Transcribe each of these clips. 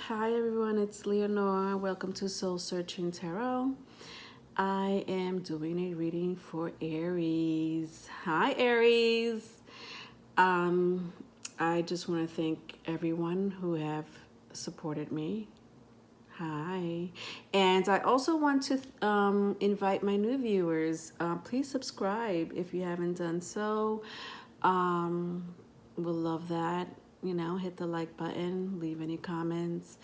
Hi everyone, it's Leonore. Welcome to Soul Searching Tarot. I am doing a reading for Aries. Hi Aries. I just want to thank everyone who have supported me. Hi. And I also want to invite my new viewers. Please subscribe if you haven't done so. We'll love that. You know, hit the like button, leave any comments.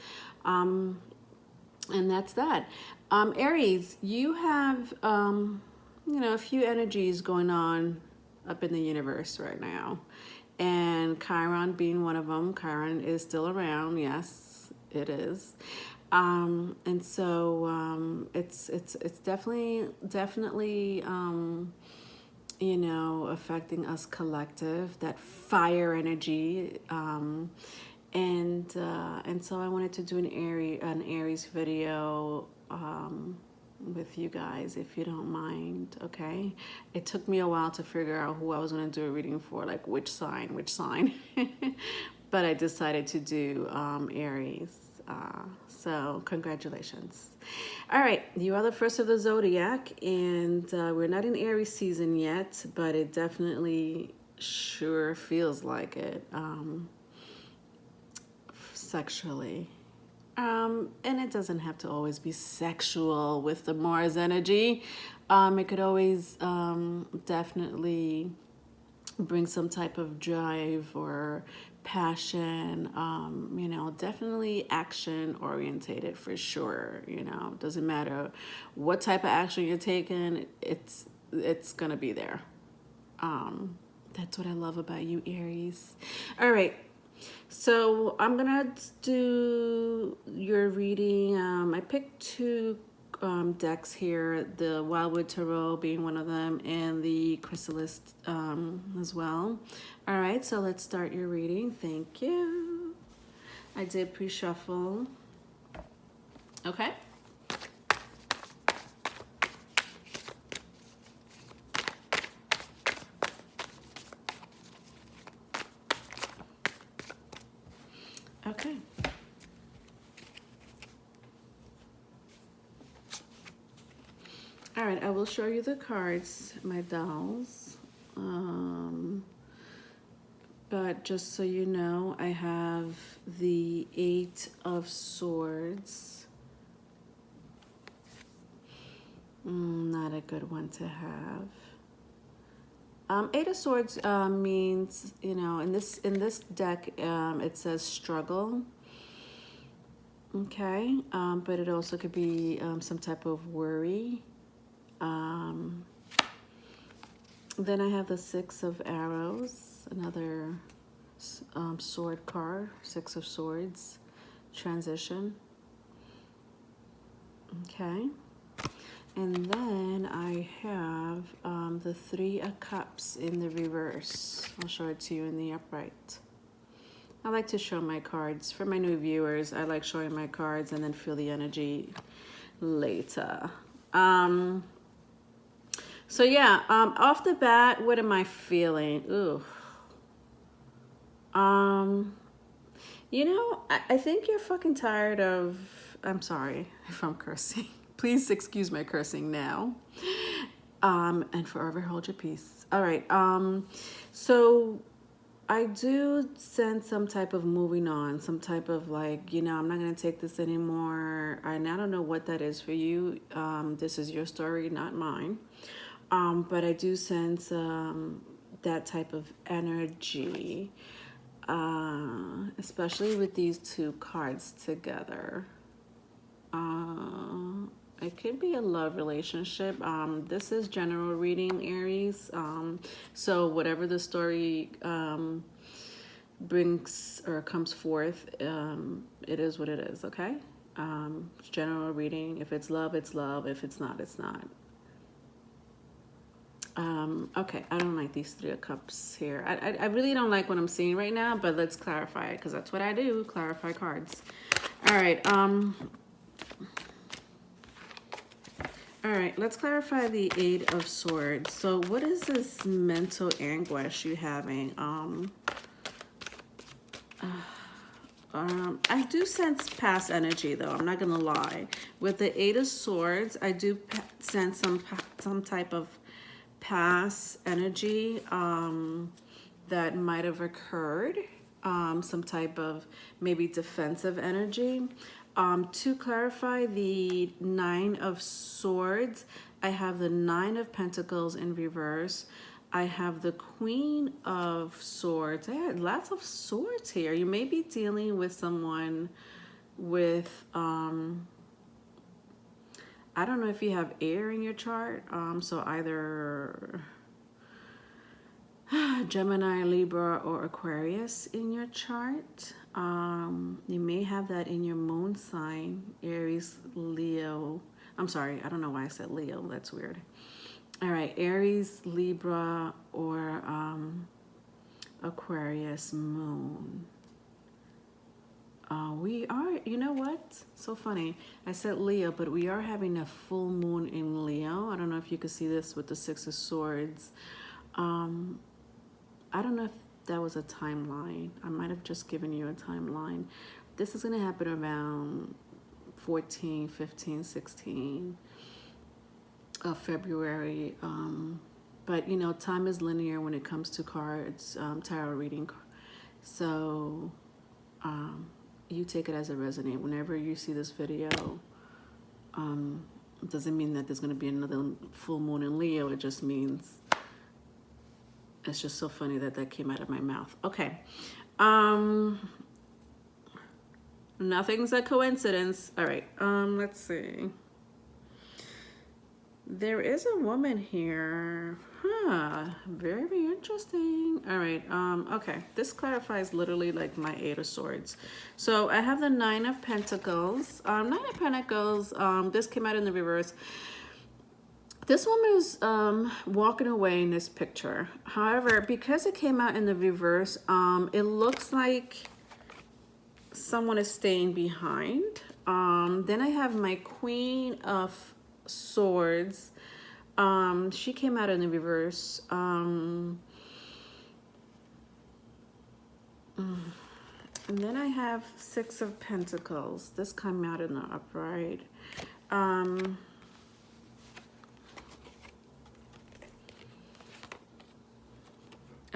And that's that. Aries, you have, a few energies going on up in the universe right now. And Chiron being one of them. Chiron is still around. Yes, it is. And so it's definitely affecting us collective, that fire energy. And so I wanted to do an Aries video with you guys, if you don't mind. Okay, it took me a while to figure out who I was going to do a reading for, like which sign. But I decided to do Aries. So congratulations. All right, you are the first of the zodiac, and we're not in Aries season yet, but it definitely sure feels like it sexually. And it doesn't have to always be sexual with the Mars energy. It could always definitely bring some type of drive or passion, definitely action orientated for sure. Doesn't matter what type of action you're taking, it's gonna be there. That's what I love about you, Aries. All right, so I'm gonna do your reading. I picked two decks here, the Wildwood Tarot being one of them, and the Chrysalis as well. All right, so let's start your reading. Thank you. I did pre-shuffle. Okay. Okay. All right, I will show you the cards, my dolls. But just so you know, I have the Eight of Swords. Not a good one to have. Eight of Swords means, in this deck, it says struggle. Okay, but it also could be some type of worry. Then I have the Six of Arrows, another sword card, Six of Swords, transition. Okay. And then I have the Three of Cups in the reverse. I'll show it to you in the upright. I like to show my cards. For my new viewers, I like showing my cards and then feel the energy later. So yeah, off the bat, what am I feeling? Ooh. I think you're fucking tired of, I'm sorry if I'm cursing. Please excuse my cursing now. And forever hold your peace. All right. So I do sense some type of moving on, some type of I'm not going to take this anymore. And I don't know what that is for you. This is your story, not mine. But I do sense that type of energy, especially with these two cards together. It could be a love relationship. This is general reading, Aries. So whatever the story brings or comes forth, it is what it is, okay? It's general reading. If it's love, it's love. If it's not, it's not. Okay, I don't like these Three of Cups here. I really don't like what I'm seeing right now, but let's clarify it, because that's what I do, clarify cards. All right, let's clarify the Eight of Swords. So what is this mental anguish you having? I do sense past energy, though. I'm not gonna lie. With the Eight of Swords, I do sense some type of past energy that might have occurred. Some type of maybe defensive energy. To clarify the Nine of Swords, I have the Nine of Pentacles in reverse. I have the Queen of Swords. I had lots of swords here. You may be dealing with someone with, I don't know if you have air in your chart. So either Gemini, Libra, or Aquarius in your chart. You may have that in your moon sign, Aries, Leo. I'm sorry, I don't know why I said Leo. That's weird. All right, Aries, Libra, or Aquarius moon. We are, you know what? So funny. I said Leo, but we are having a full moon in Leo. I don't know if you can see this with the Six of Swords. I don't know if that was a timeline. I might have just given you a timeline. This is going to happen around 14, 15, 16 of February. But, you know, time is linear when it comes to cards, tarot reading. So you take it as it resonates. Whenever you see this video, it doesn't mean that there's going to be another full moon in Leo. It just means... It's just so funny that that came out of my mouth. Okay. Nothing's a coincidence. All right. Let's see. There is a woman here. Huh. Very interesting. All right. Okay. This clarifies literally like my Eight of Swords. So I have the Nine of Pentacles. Nine of Pentacles. This came out in the reverse. This woman is walking away in this picture. However, because it came out in the reverse, it looks like someone is staying behind. Then I have my Queen of Swords. She came out in the reverse. And then I have Six of Pentacles. This came out in the upright.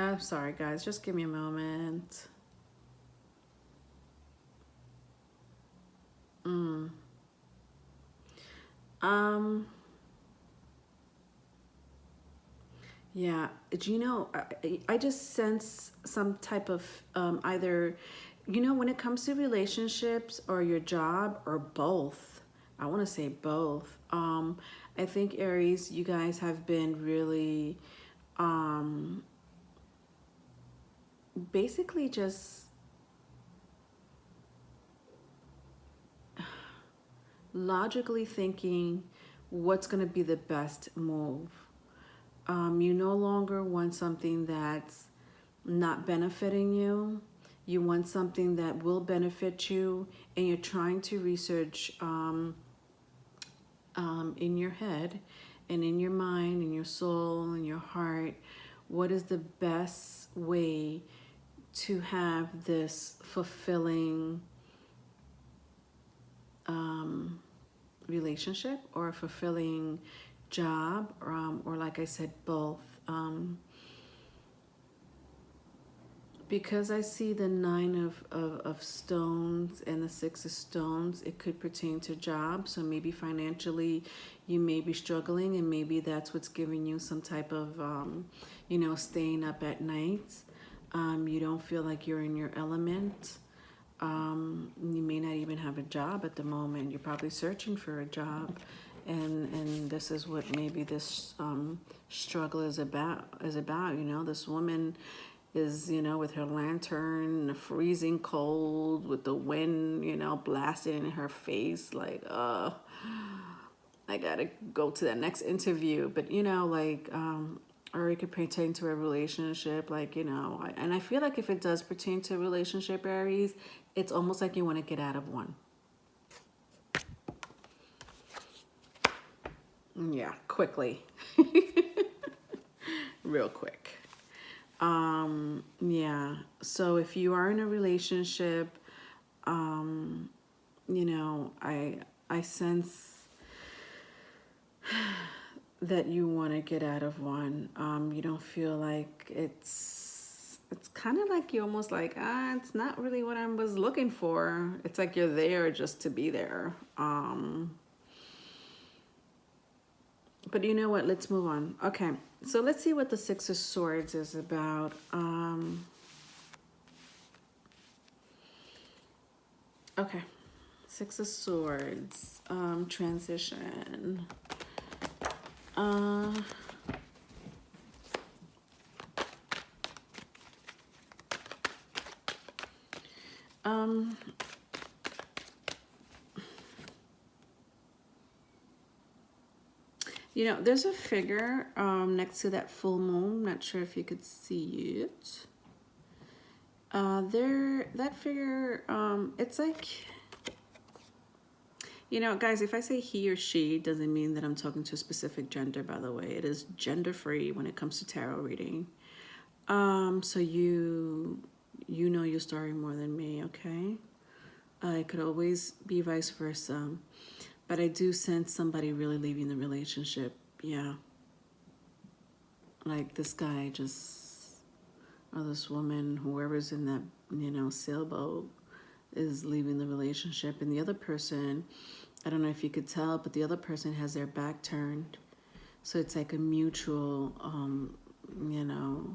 I'm sorry, guys. Just give me a moment. Yeah, do you know, I just sense some type of either, you know, when it comes to relationships or your job or both, I want to say both. I think Aries, you guys have been really basically just logically thinking what's going to be the best move. You no longer want something that's not benefiting you. You want something that will benefit you, and you're trying to research in your head and in your mind, in your soul, in your heart, what is the best way to have this fulfilling relationship or a fulfilling job, or like I said, both. Because I see the Nine of Stones and the Six of Stones, it could pertain to jobs. So maybe financially you may be struggling, and maybe that's what's giving you some type of, you know, staying up at night. You don't feel like you're in your element. You may not even have a job at the moment. You're probably searching for a job. And this is what maybe this struggle is about, you know. This woman is, you know, with her lantern, freezing cold, with the wind, you know, blasting in her face, like, I gotta go to that next interview. But, you know, like, or it could pertain to a relationship, like, you know, and I feel like if it does pertain to a relationship, Aries, it's almost like you want to get out of one. Yeah, quickly. Real quick. Yeah, so if you are in a relationship, You know, I sense that you want to get out of one. You don't feel like it's kind of like you're almost like, it's not really what I was looking for. It's like you're there just to be there. But you know what? Let's move on. Okay, so let's see what the Six of Swords is about. Okay, Six of Swords, transition. You know, there's a figure next to that full moon. Not sure if you could see it. That figure, it's like, you know, guys, if I say he or she, doesn't mean that I'm talking to a specific gender, by the way. It is gender free when it comes to tarot reading. So you know your story more than me, okay? It could always be vice versa. But I do sense somebody really leaving the relationship. Yeah. Like this guy just, or this woman, whoever's in that, you know, sailboat is leaving the relationship. And the other person, I don't know if you could tell, but the other person has their back turned. So it's like a mutual, you know,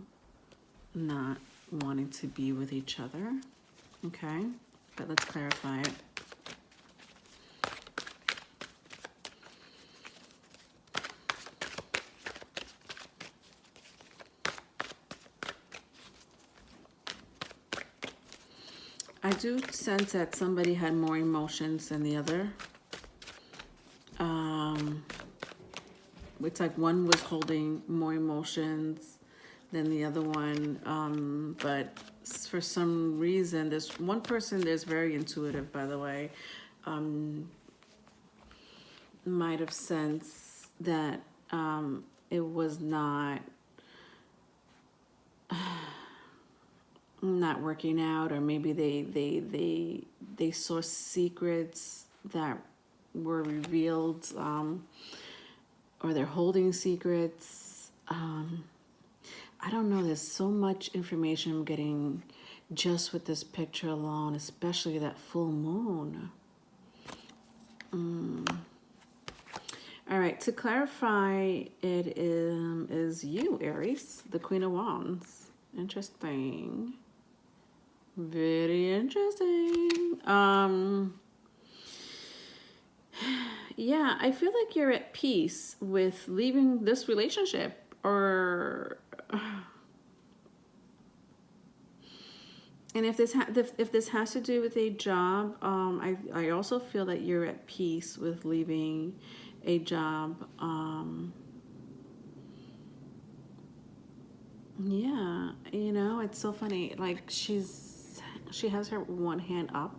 not wanting to be with each other. Okay. But let's clarify it. I do sense that somebody had more emotions than the other. It's like one was holding more emotions than the other one. But for some reason, this one person, there's very intuitive, by the way, might have sensed that it was not working out, or maybe they saw secrets that were revealed, or they're holding secrets. I don't know, there's so much information I'm getting just with this picture alone, especially that full moon. All right, to clarify, it is you, Aries, the Queen of Wands. Interesting. Very interesting. Yeah, I feel like you're at peace with leaving this relationship, or and if this has to do with a job, I also feel that you're at peace with leaving a job. Yeah, you know, it's so funny. Like she has her one hand up,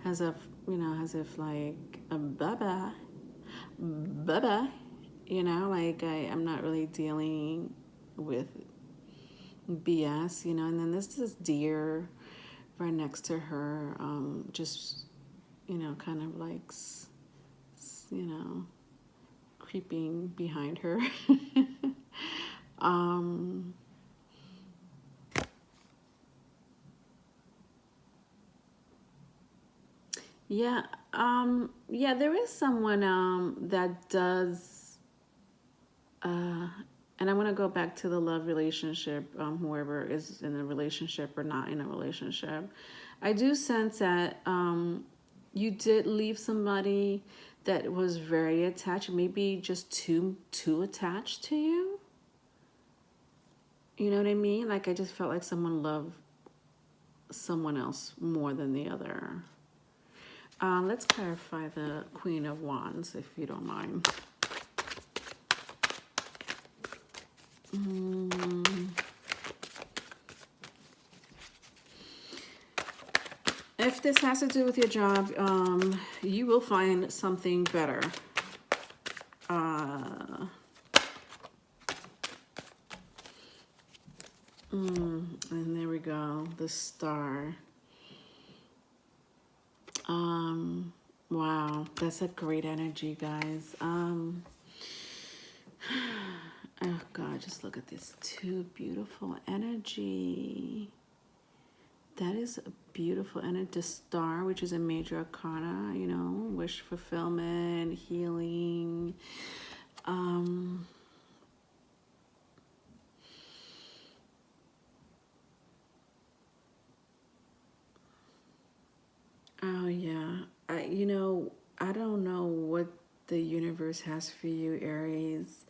as if, you know, as if like a bye-bye, you know, like I'm not really dealing with BS, you know. And then there's this deer right next to her, just, you know, kind of like, you know, creeping behind her. Yeah, yeah, there is someone that does, and I want to go back to the love relationship, whoever is in a relationship or not in a relationship. I do sense that you did leave somebody that was very attached, maybe just too attached to you. You know what I mean? Like, I just felt like someone loved someone else more than the other. Let's clarify the Queen of Wands, if you don't mind. If this has to do with your job, you will find something better. And there we go, the Star. That's a great energy, guys. Oh God, just look at this too beautiful energy. That is a beautiful energy. The star, which is a major arcana, you know, wish fulfillment, healing. Oh yeah. I don't know what the universe has for you, Aries,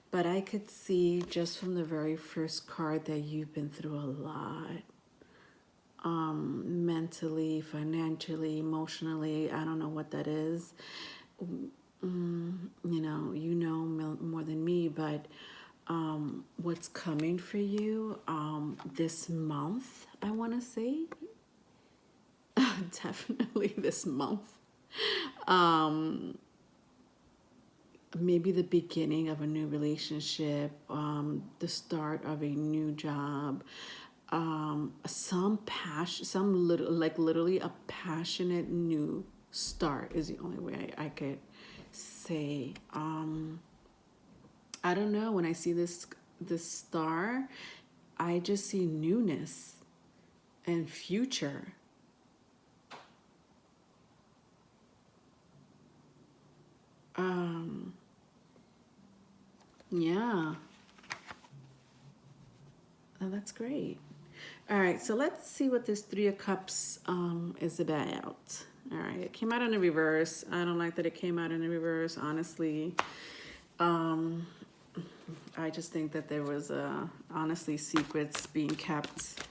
but I could see just from the very first card that you've been through a lot. Mentally, financially, emotionally. I don't know what that is. More than me, but what's coming for you this month, I want to say. Definitely this month. Maybe the beginning of a new relationship, the start of a new job, some passion, literally a passionate new start is the only way I could say. I don't know. When I see this star, I just see newness and future. Yeah. Oh, that's great. All right, so let's see what this Three of Cups is about. All right, it came out in the reverse. I don't like that it came out in the reverse, honestly. I just think that there was, honestly, secrets being kept.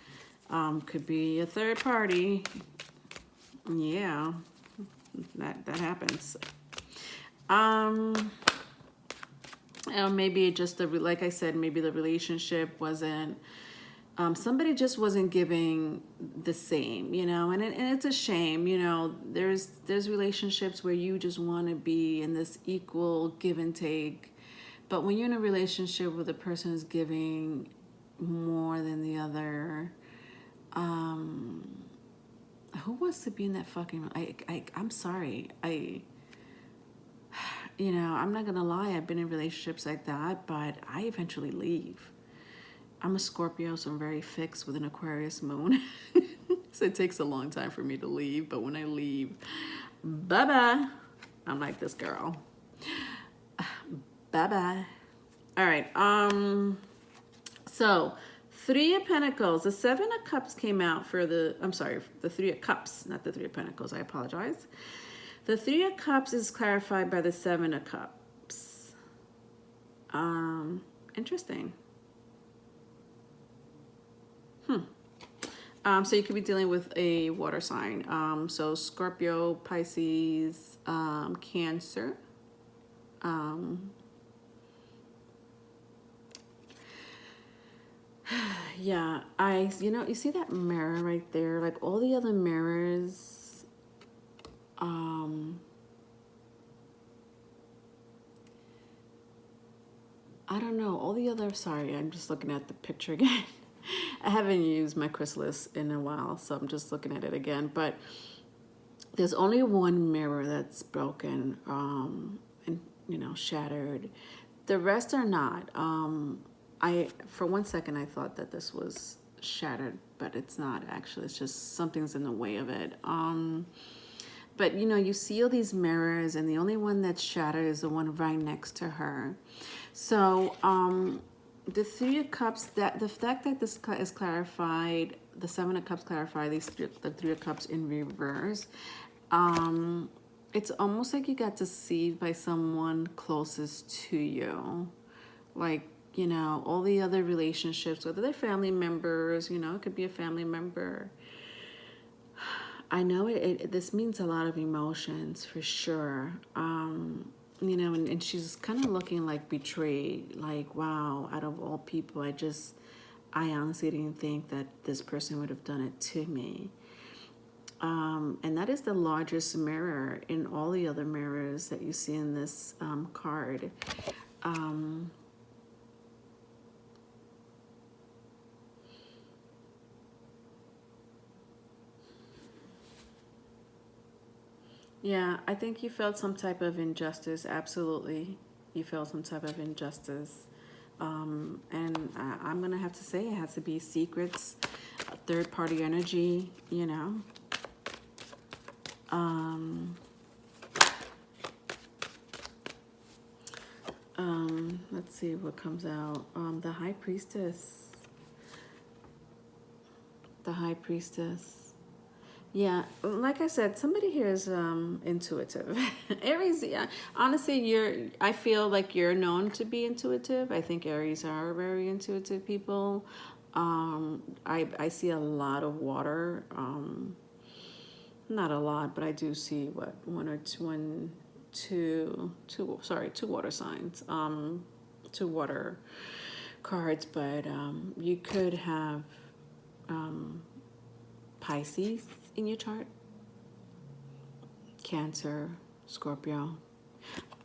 Could be a third party. Yeah, that happens. Maybe it just, like I said, maybe the relationship wasn't, somebody just wasn't giving the same, you know, and it's a shame, you know, there's relationships where you just want to be in this equal give and take, but when you're in a relationship with a person who's giving more than the other, who wants to be in that fucking, I'm sorry, I'm not gonna lie, I've been in relationships like that, but I eventually leave. I'm a Scorpio, so I'm very fixed with an Aquarius moon. So it takes a long time for me to leave, but when I leave, bye-bye. I'm like this girl. Bye-bye. All right, so Three of Pentacles. The Seven of Cups came out for the Three of Cups, not the Three of Pentacles, I apologize. The Three of Cups is clarified by the Seven of Cups. Interesting. So you could be dealing with a water sign. So Scorpio, Pisces, Cancer. Yeah, you see that mirror right there? Like all the other mirrors, I don't know, sorry, I'm just looking at the picture again. I haven't used my chrysalis in a while, so I'm just looking at it again. But there's only one mirror that's broken, and shattered. The rest are not. For one second I thought that this was shattered, but it's not actually. It's just something's in the way of it. But you see all these mirrors, and the only one that's shattered is the one right next to her. So the Three of Cups, the fact that this is clarified, the Seven of Cups clarified, the Three of Cups in reverse, it's almost like you got deceived by someone closest to you. Like, all the other relationships, whether they're family members, it could be a family member. I know this means a lot of emotions for sure. And she's kind of looking like betrayed, like, wow, out of all people, I honestly didn't think that this person would have done it to me. And that is the largest mirror in all the other mirrors that you see in this card. Yeah, I think you felt some type of injustice. Absolutely. You felt some type of injustice. And I'm going to have to say it has to be secrets, third party energy, you know. Um, let's see what comes out. The High Priestess. The High Priestess. Yeah, like I said, somebody here is intuitive. Aries, yeah, honestly, I feel like you're known to be intuitive. I think Aries are very intuitive people. I see a lot of water. Not a lot, but I do see what two water signs. Two water cards, but you could have um, Pisces in your chart, Cancer, Scorpio,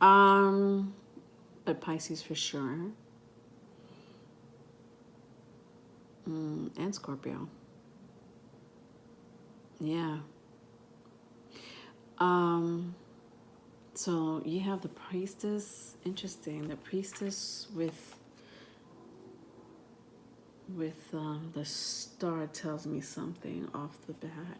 but Pisces for sure, and Scorpio. Yeah. So you have the Priestess. Interesting. The Priestess with the star tells me something off the bat.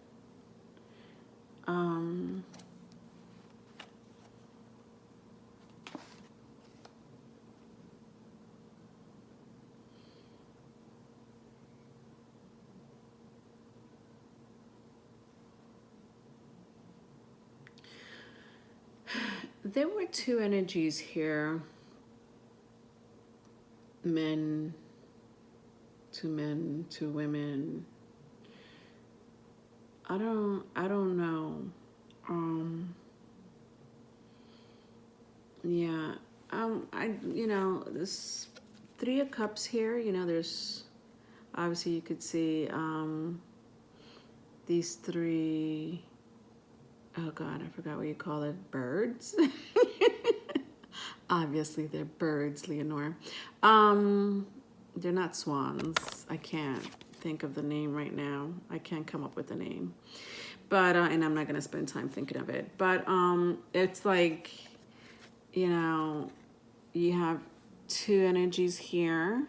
There were two energies here. Men, two women. I don't know. Yeah. This Three of Cups here, there's obviously you could see these three, oh God, I forgot what you call it, birds. Obviously they're birds, Leonore. They're not swans. I can't think of the name right now. I can't come up with the name. But and I'm not gonna spend time thinking of it. But it's like, you have two energies here.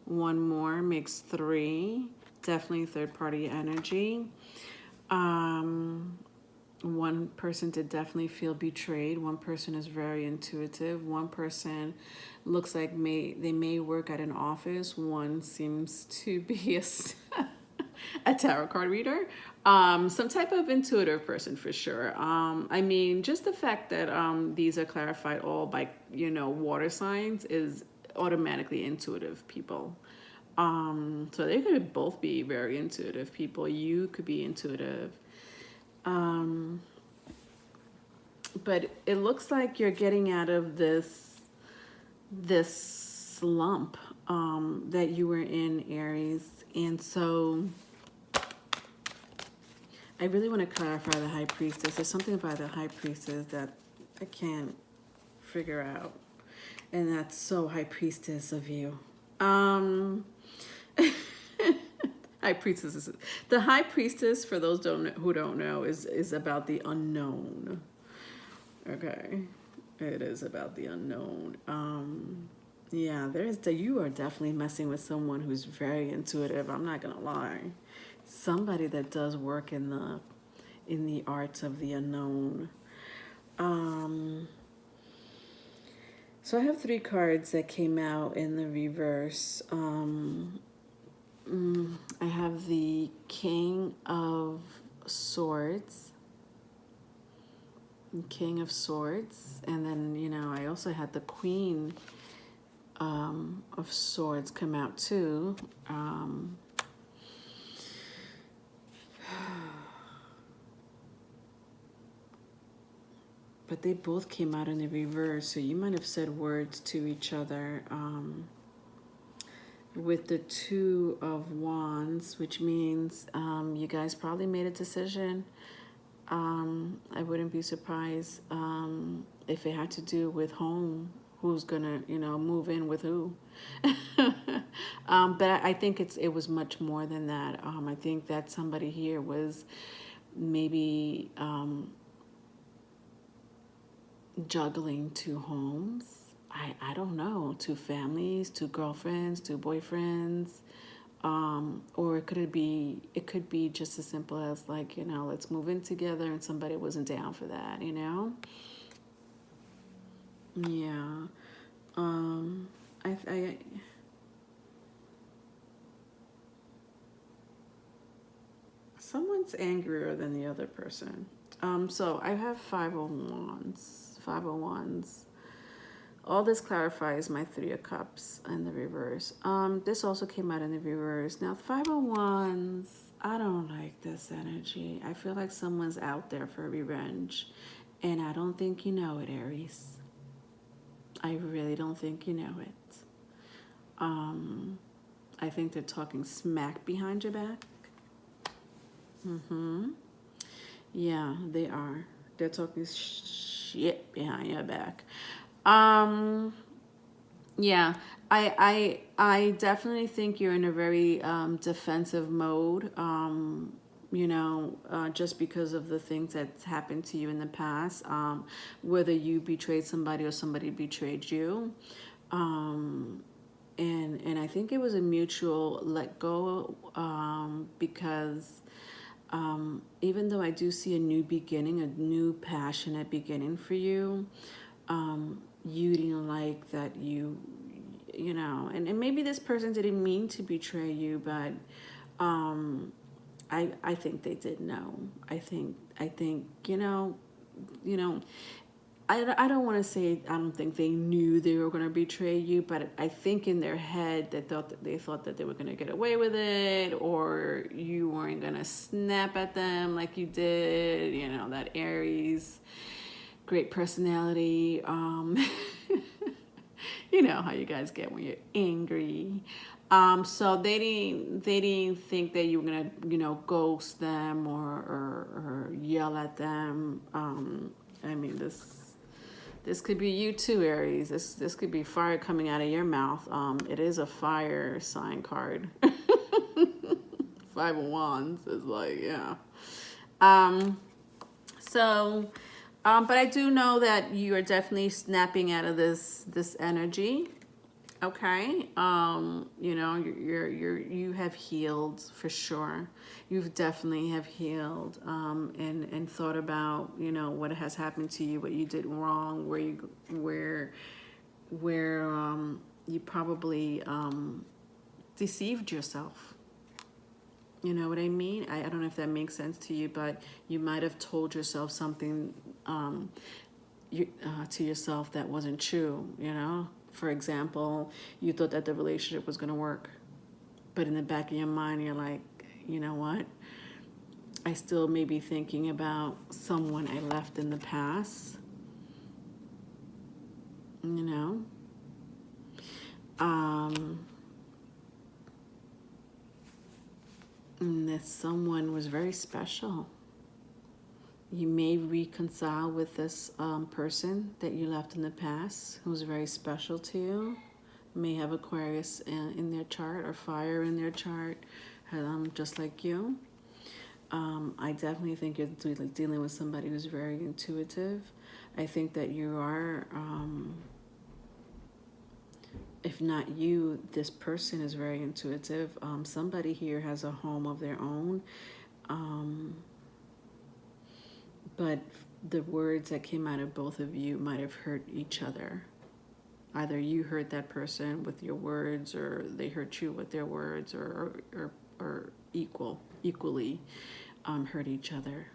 One more makes three. Definitely third party energy. One person did definitely feel betrayed. One person is very intuitive. One person looks like they may work at an office. One seems to be a tarot card reader. Some type of intuitive person for sure. I mean, just the fact that these are clarified all by, water signs is automatically intuitive people. So they could both be very intuitive people. You could be intuitive. But it looks like you're getting out of this slump that you were in, Aries. And so I really want to clarify the High Priestess. There's something about the High Priestess that I can't figure out. And that's so High Priestess of you. High Priestess. The High Priestess, for those who don't know, is about the unknown. Okay, it is about the unknown. Yeah, you are definitely messing with someone who's very intuitive. I'm not gonna lie. Somebody that does work in the arts of the unknown. So I have three cards that came out in the reverse. I have the King of Swords. King of Swords. And then, I also had the Queen of Swords come out too. But they both came out in the reverse, so you might have said words to each other. With the Two of Wands, which means you guys probably made a decision. I wouldn't be surprised if it had to do with home, who's gonna, move in with who. But I think it was much more than that. I think that somebody here was maybe juggling two homes. I don't know, two families, two girlfriends, two boyfriends. Or it could be just as simple as like, let's move in together, and somebody wasn't down for that, Yeah. I someone's angrier than the other person. So I have 501s. 501s. All this clarifies my Three of Cups in the reverse. This also came out in the reverse. Now, 501s, I don't like this energy. I feel like someone's out there for revenge. And I don't think you know it, Aries. I really don't think you know it. I think they're talking smack behind your back. Yeah, they are. They're talking shit behind your back. Yeah, I definitely think you're in a very defensive mode. Just because of the things that's happened to you in the past, whether you betrayed somebody or somebody betrayed you. And I think it was a mutual let go, because even though I do see a new beginning, a new passionate beginning for you, you didn't like that and maybe this person didn't mean to betray you, but I think they did know. I think you know I don't want to say I don't think they knew they were going to betray you, but I think in their head they thought that they were going to get away with it, or you weren't going to snap at them like you did. That Aries, great personality. You know how you guys get when you're angry. So they didn't think that you were gonna ghost them or yell at them. I mean this could be you too, Aries. This could be fire coming out of your mouth. It is a fire sign card. 5 of Wands is like, yeah. So, but I do know that you are definitely snapping out of this energy. Okay. You have healed for sure. You've definitely have healed, and thought about, what has happened to you, what you did wrong, where you probably deceived yourself. You know what I mean? I don't know if that makes sense to you, but you might have told yourself something to yourself that wasn't true, For example, you thought that the relationship was going to work, but in the back of your mind, you're like, you know what? I still may be thinking about someone I left in the past, and that someone was very special. You may reconcile with this person that you left in the past who's very special to you. May have Aquarius in their chart or fire in their chart, just like you. I definitely think you're dealing with somebody who's very intuitive. I think that you are, if not you, this person is very intuitive. Somebody here has a home of their own. But the words that came out of both of you might have hurt each other. Either you hurt that person with your words, or they hurt you with their words, or equally hurt each other,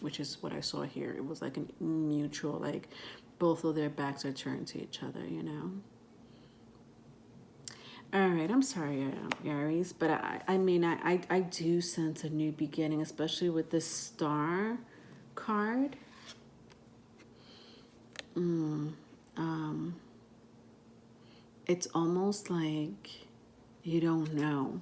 which is what I saw here. It was like a mutual, like both of their backs are turned to each other, All right, I'm sorry, Aries, but I do sense a new beginning, especially with this star card. It's almost like you don't know.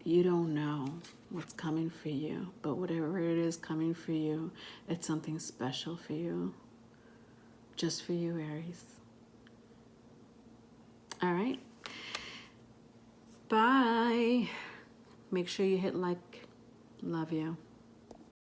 You don't know what's coming for you, but whatever it is coming for you, it's something special for you. Just for you, Aries. All right. Bye. Make sure you hit like. Love you.